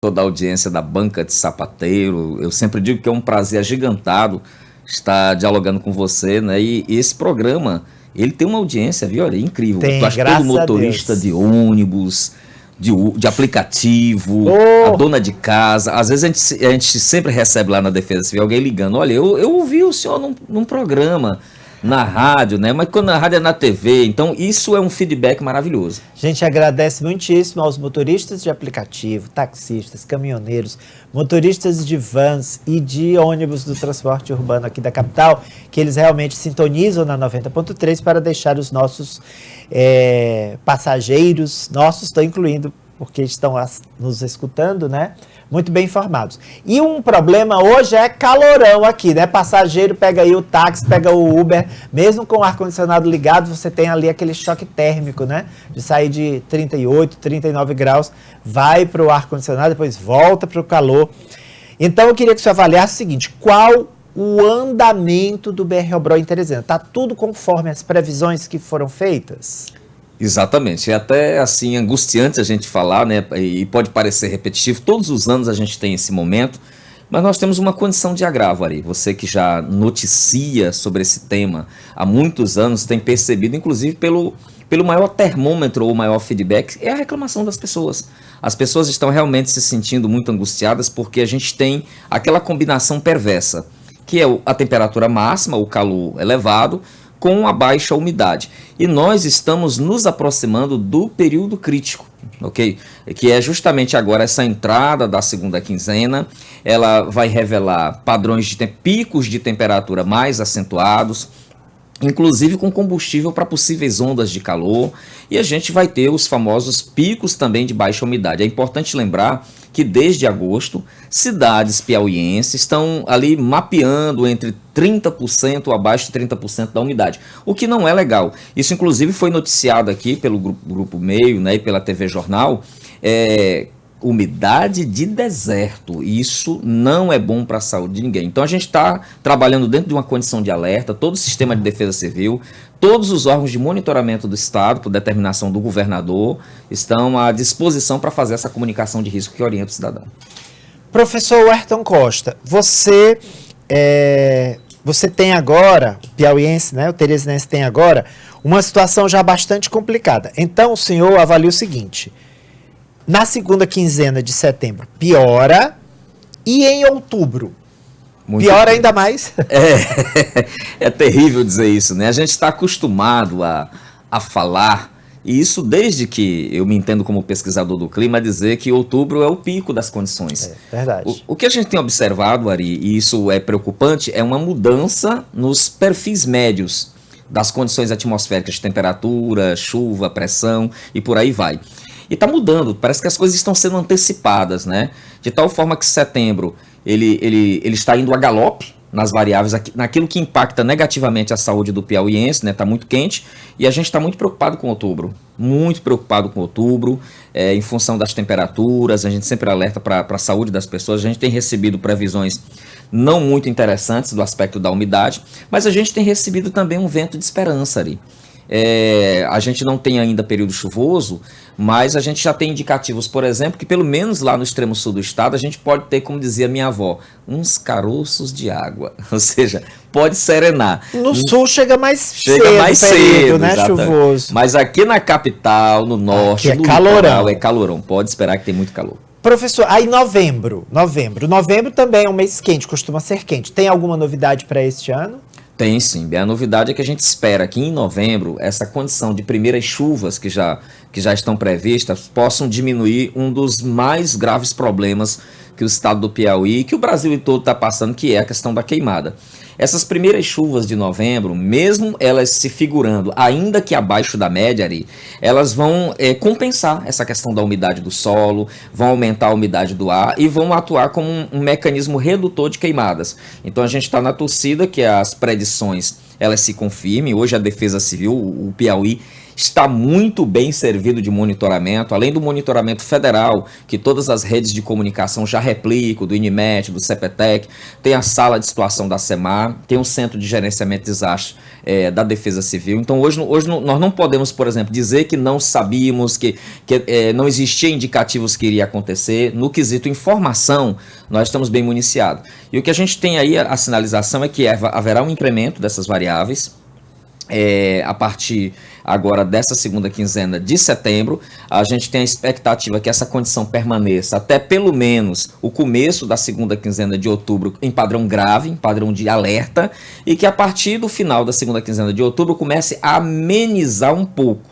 toda a audiência da Banca de Sapateiro. Eu sempre digo que é um prazer agigantado estar dialogando com você, né? E esse programa, ele tem uma audiência, viu? Olha, incrível. Tu Tem, acha que todo graças a motorista Deus. de ônibus, de aplicativo, a Ô, dona de casa, às vezes a gente sempre recebe lá na Defesa Civil alguém ligando, olha, eu ouvi o senhor num programa, na rádio, né? Mas quando na rádio é na TV, então isso é um feedback maravilhoso. a gente agradece muitíssimo aos motoristas de aplicativo, taxistas, caminhoneiros, motoristas de vans e de ônibus do transporte urbano aqui da capital, que eles realmente sintonizam na 90.3 para deixar os nossos passageiros, nossos, estou incluindo, porque estão nos escutando, né? Muito bem informados. E um problema hoje é calorão aqui, né? Passageiro pega aí o táxi, pega o Uber, mesmo com o ar-condicionado ligado, você tem ali aquele choque térmico, né? De sair de 38, 39 graus, vai para o ar-condicionado, depois volta para o calor. Então eu queria que você avaliasse o seguinte, qual o andamento do BR-Obró em Teresina? Está tudo conforme as previsões que foram feitas? Exatamente, é até assim angustiante a gente falar, né? E pode parecer repetitivo, todos os anos a gente tem esse momento, mas nós temos uma condição de agravo ali. Você que já noticia sobre esse tema há muitos anos tem percebido, inclusive pelo maior termômetro ou maior feedback, é a reclamação das pessoas. As pessoas estão realmente se sentindo muito angustiadas porque a gente tem aquela combinação perversa, que é a temperatura máxima, o calor elevado, com a baixa umidade. E nós estamos nos aproximando do período crítico, ok? Que é justamente agora essa entrada da segunda quinzena. Ela vai revelar padrões de picos de temperatura mais acentuados, inclusive com combustível para possíveis ondas de calor, e a gente vai ter os famosos picos também de baixa umidade. É importante lembrar que desde agosto, cidades piauienses estão ali mapeando entre 30% abaixo de 30% da umidade, o que não é legal. Isso inclusive foi noticiado aqui pelo Grupo Meio, né, e pela TV Jornal, umidade de deserto, isso não é bom para a saúde de ninguém. Então a gente está trabalhando dentro de uma condição de alerta, todo o sistema de defesa civil, todos os órgãos de monitoramento do Estado, por determinação do governador, estão à disposição para fazer essa comunicação de risco que orienta o cidadão. Professor Ayrton Costa, você tem agora, o piauiense, né, o teresinense tem agora, uma situação já bastante complicada. Então o senhor avalia o seguinte: na segunda quinzena de setembro, piora, e em outubro, piora ainda mais? É terrível dizer isso, né? A gente está acostumado a falar, e isso desde que eu me entendo como pesquisador do clima, a dizer que outubro é o pico das condições. É verdade. O que a gente tem observado, Ari, e isso é preocupante, é uma mudança nos perfis médios das condições atmosféricas de temperatura, chuva, pressão e por aí vai. E está mudando, parece que as coisas estão sendo antecipadas, né? De tal forma que setembro ele está indo a galope nas variáveis, naquilo que impacta negativamente a saúde do piauiense, né? Está muito quente e a gente está muito preocupado com outubro. Muito preocupado com outubro, em função das temperaturas, a gente sempre alerta para a saúde das pessoas. A gente tem recebido previsões não muito interessantes do aspecto da umidade, mas a gente tem recebido também um vento de esperança ali. A gente não tem ainda período chuvoso, mas a gente já tem indicativos, por exemplo, que pelo menos lá no extremo sul do estado a gente pode ter, como dizia minha avó, uns caroços de água, ou seja, pode serenar. No sul chega mais cedo, né, chuvoso. Mas aqui na capital, no norte, aqui é calorão. É calorão, pode esperar que tem muito calor. Professor, aí novembro também é um mês quente, costuma ser quente. Tem alguma novidade para este ano? Tem sim, a novidade é que a gente espera que em novembro essa condição de primeiras chuvas que já estão previstas possam diminuir um dos mais graves problemas que o estado do Piauí e que o Brasil todo está passando, que é a questão da queimada. Essas primeiras chuvas de novembro, mesmo elas se figurando, ainda que abaixo da média, Ari, elas vão compensar essa questão da umidade do solo, vão aumentar a umidade do ar e vão atuar como um mecanismo redutor de queimadas. Então a gente está na torcida que as predições elas se confirmem. Hoje a Defesa Civil, o Piauí, está muito bem servido de monitoramento, além do monitoramento federal, que todas as redes de comunicação já replicam, do INMET, do CPTEC, tem a sala de situação da SEMAR, tem o Centro de Gerenciamento de Desastres da Defesa Civil. Então hoje nós não podemos, por exemplo, dizer que não sabíamos, que não existia indicativos que iria acontecer. No quesito informação, nós estamos bem municiados. E o que a gente tem aí, a sinalização é que haverá um incremento dessas variáveis, a partir agora dessa segunda quinzena de setembro. A gente tem a expectativa que essa condição permaneça até pelo menos o começo da segunda quinzena de outubro em padrão grave, em padrão de alerta, e que a partir do final da segunda quinzena de outubro comece a amenizar um pouco.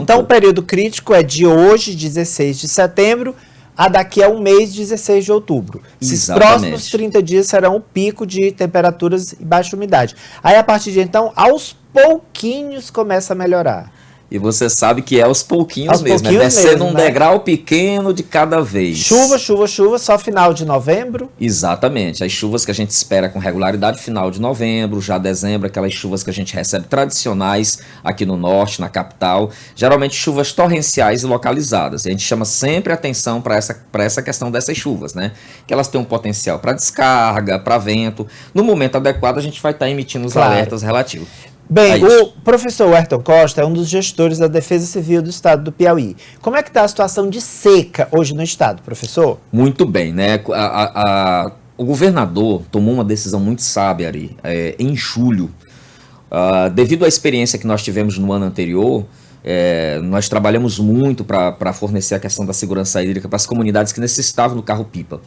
Então o período crítico é de hoje, 16 de setembro, a daqui a um mês, 16 de outubro. Esses próximos 30 dias serão o pico de temperaturas e baixa umidade. Aí, a partir de então, aos pouquinhos começa a melhorar. E você sabe que é aos pouquinhos mesmo, é descendo um degrau pequeno de cada vez. Chuva, só final de novembro? Exatamente, as chuvas que a gente espera com regularidade final de novembro, já dezembro, aquelas chuvas que a gente recebe tradicionais aqui no norte, na capital, geralmente chuvas torrenciais e localizadas. E a gente chama sempre atenção para essa questão dessas chuvas, né? Que elas têm um potencial para descarga, para vento. No momento adequado a gente vai estar emitindo os alertas relativos. Bem, o professor Ayrton Costa é um dos gestores da Defesa Civil do estado do Piauí. Como é que está a situação de seca hoje no estado, professor? Muito bem, né? O governador tomou uma decisão muito sábia ali, em julho. Devido à experiência que nós tivemos no ano anterior, nós trabalhamos muito para fornecer a questão da segurança hídrica para as comunidades que necessitavam do carro-pipa.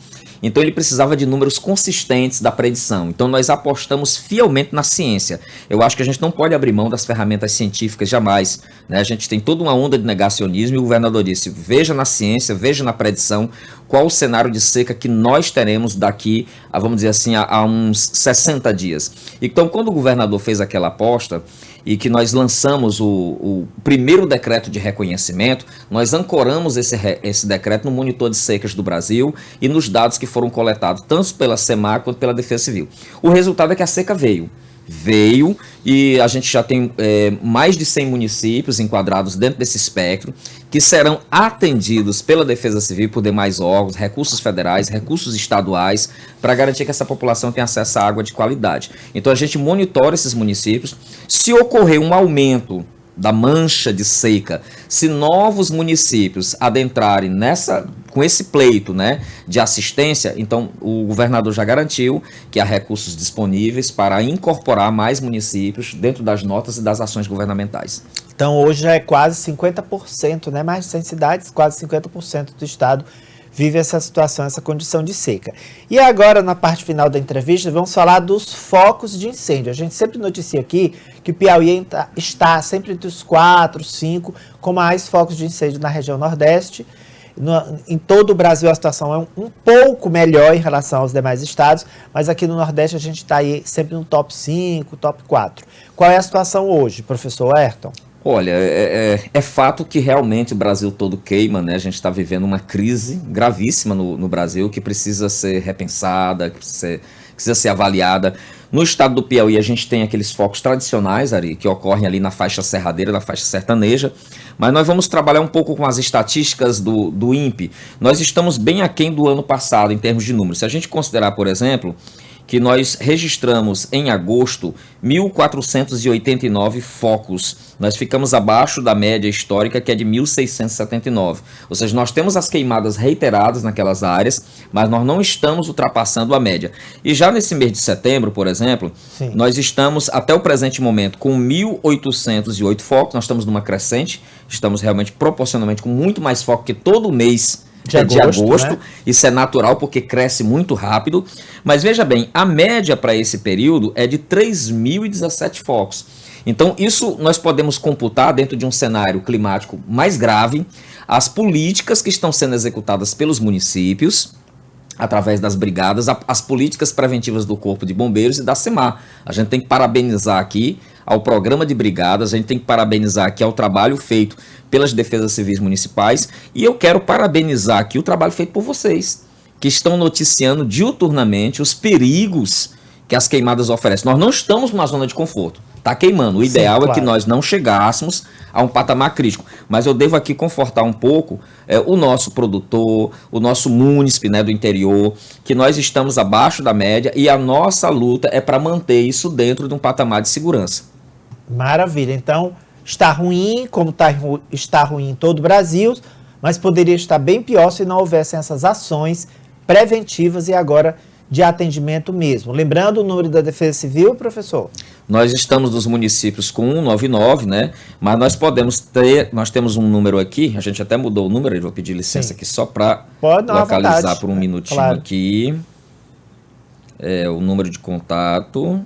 Então ele precisava de números consistentes da predição. Então nós apostamos fielmente na ciência. Eu acho que a gente não pode abrir mão das ferramentas científicas jamais, né? A gente tem toda uma onda de negacionismo e o governador disse, veja na ciência, veja na predição qual o cenário de seca que nós teremos daqui, vamos dizer assim, a uns 60 dias. Então quando o governador fez aquela aposta, e que nós lançamos o primeiro decreto de reconhecimento, nós ancoramos esse decreto no monitor de secas do Brasil e nos dados que foram coletados tanto pela SEMAR quanto pela Defesa Civil. O resultado é que a seca veio e a gente já tem mais de 100 municípios enquadrados dentro desse espectro que serão atendidos pela Defesa Civil por demais órgãos, recursos federais, recursos estaduais, para garantir que essa população tenha acesso à água de qualidade. Então a gente monitora esses municípios. Se ocorrer um aumento da mancha de seca, se novos municípios adentrarem com esse pleito, né, de assistência, então o governador já garantiu que há recursos disponíveis para incorporar mais municípios dentro das notas e das ações governamentais. Então hoje é quase 50%, né, mais de 100 cidades, quase 50% do estado vive essa situação, essa condição de seca. E agora, na parte final da entrevista, vamos falar dos focos de incêndio. A gente sempre noticia aqui que o Piauí está sempre entre os 4, 5, com mais focos de incêndio na região Nordeste. Em todo o Brasil a situação é um pouco melhor em relação aos demais estados, mas aqui no Nordeste a gente está aí sempre no top 5, top 4. Qual é a situação hoje, professor Ayrton? Olha, é fato que realmente o Brasil todo queima, né? A gente está vivendo uma crise gravíssima no Brasil que precisa ser repensada, que precisa ser avaliada. No estado do Piauí a gente tem aqueles focos tradicionais, Ari, que ocorrem ali na faixa serradeira, na faixa sertaneja, mas nós vamos trabalhar um pouco com as estatísticas do INPE. Nós estamos bem aquém do ano passado em termos de números. Se a gente considerar, por exemplo, que nós registramos em agosto 1.489 focos. Nós ficamos abaixo da média histórica, que é de 1.679. Ou seja, nós temos as queimadas reiteradas naquelas áreas, mas nós não estamos ultrapassando a média. E já nesse mês de setembro, por exemplo, sim, nós estamos, até o presente momento, com 1.808 focos. Nós estamos numa crescente, estamos realmente proporcionalmente com muito mais foco que todo mês de agosto, né? Isso é natural porque cresce muito rápido, mas veja bem, a média para esse período é de 3.017 focos. Então isso nós podemos computar dentro de um cenário climático mais grave, as políticas que estão sendo executadas pelos municípios, através das brigadas, as políticas preventivas do Corpo de Bombeiros e da SEMAR. A gente tem que parabenizar aqui ao programa de brigadas, a gente tem que parabenizar aqui ao trabalho feito pelas defesas civis municipais, e eu quero parabenizar aqui o trabalho feito por vocês, que estão noticiando diuturnamente os perigos que as queimadas oferecem. Nós não estamos numa zona de conforto, está queimando. O ideal Sim, é que claro. nós não chegássemos a um patamar crítico. Mas eu devo aqui confortar um pouco o nosso produtor, o nosso munícipe, né, do interior, que nós estamos abaixo da média e a nossa luta é para manter isso dentro de um patamar de segurança. Maravilha. Então, está ruim, como está ruim em todo o Brasil, mas poderia estar bem pior se não houvessem essas ações preventivas e agora de atendimento mesmo. Lembrando o número da Defesa Civil, professor? Nós estamos nos municípios com 199, né? Mas nós temos um número aqui, a gente até mudou o número, eu vou pedir licença Sim. aqui só para Pode, não, à localizar vontade. por um minutinho Claro. aqui. O número de contato.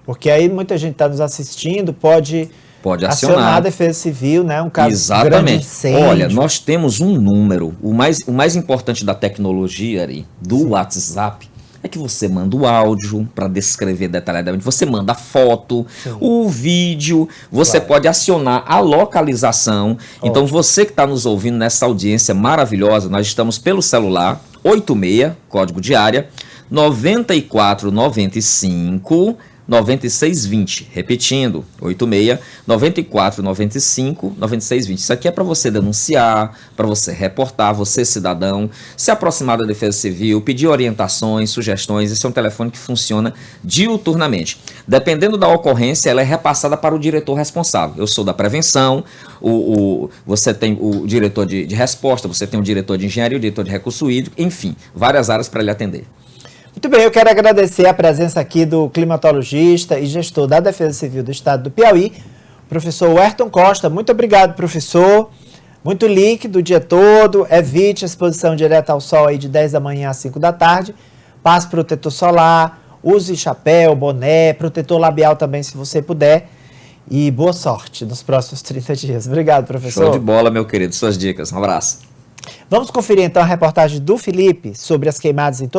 Porque aí muita gente está nos assistindo, pode acionar a Defesa Civil, né? Um caso de grande incêndio. Olha, nós temos um número, o mais importante da tecnologia, Ari, do WhatsApp, é que você manda o áudio para descrever detalhadamente, você manda a foto, o vídeo, você pode acionar a localização. Então, você que está nos ouvindo nessa audiência maravilhosa, nós estamos pelo celular, 86, código de área, 9495 9620, repetindo, 86 94 95 9620. Isso aqui é para você denunciar, para você reportar, você cidadão, se aproximar da Defesa Civil, pedir orientações, sugestões. Esse é um telefone que funciona diuturnamente. Dependendo da ocorrência, ela é repassada para o diretor responsável. Eu sou da prevenção, você tem o diretor de resposta, você tem o diretor de engenharia, o diretor de recurso hídrico, enfim, várias áreas para ele atender. Muito bem, eu quero agradecer a presença aqui do climatologista e gestor da Defesa Civil do Estado do Piauí, professor Ayrton Costa. Muito obrigado, professor. Muito líquido o dia todo, evite a exposição direta ao sol aí de 10 da manhã às 5 da tarde, passe protetor solar, use chapéu, boné, protetor labial também se você puder, e boa sorte nos próximos 30 dias. Obrigado, professor. Show de bola, meu querido, suas dicas. Um abraço. Vamos conferir então a reportagem do Felipe sobre as queimadas em todo